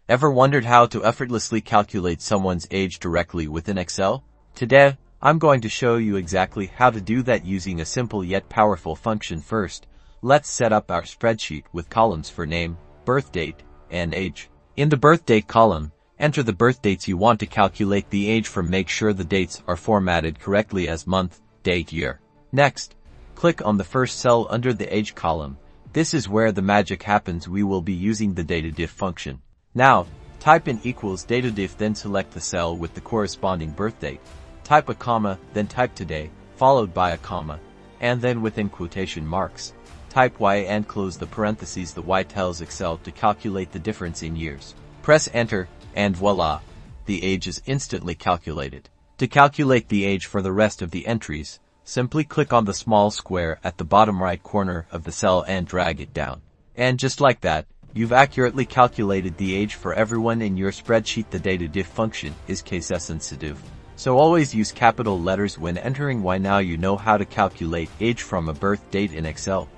Ever wondered how to effortlessly calculate someone's age directly within Excel? Today, I'm going to show you exactly how to do that using a simple yet powerful function. First, let's set up our spreadsheet with columns for name, birth date, and age. In the birth date column, enter the birth dates you want to calculate the age from. Make sure the dates are formatted correctly as month, date, year. Next, click on the first cell under the age column. This is where the magic happens. We will be using the DATEDIF function. Now, type in equals DATEDIF, then select the cell with the corresponding birth date. Type a comma, then type today, followed by a comma, and then within quotation marks, type Y and close the parentheses. The Y tells Excel to calculate the difference in years. Press enter, and voila, the age is instantly calculated. To calculate the age for the rest of the entries, simply click on the small square at the bottom right corner of the cell and drag it down. And just like that, you've accurately calculated the age for everyone in your spreadsheet. The DATEDIF function is case sensitive, so always use capital letters when entering Y. Now you know how to calculate age from a birth date in Excel.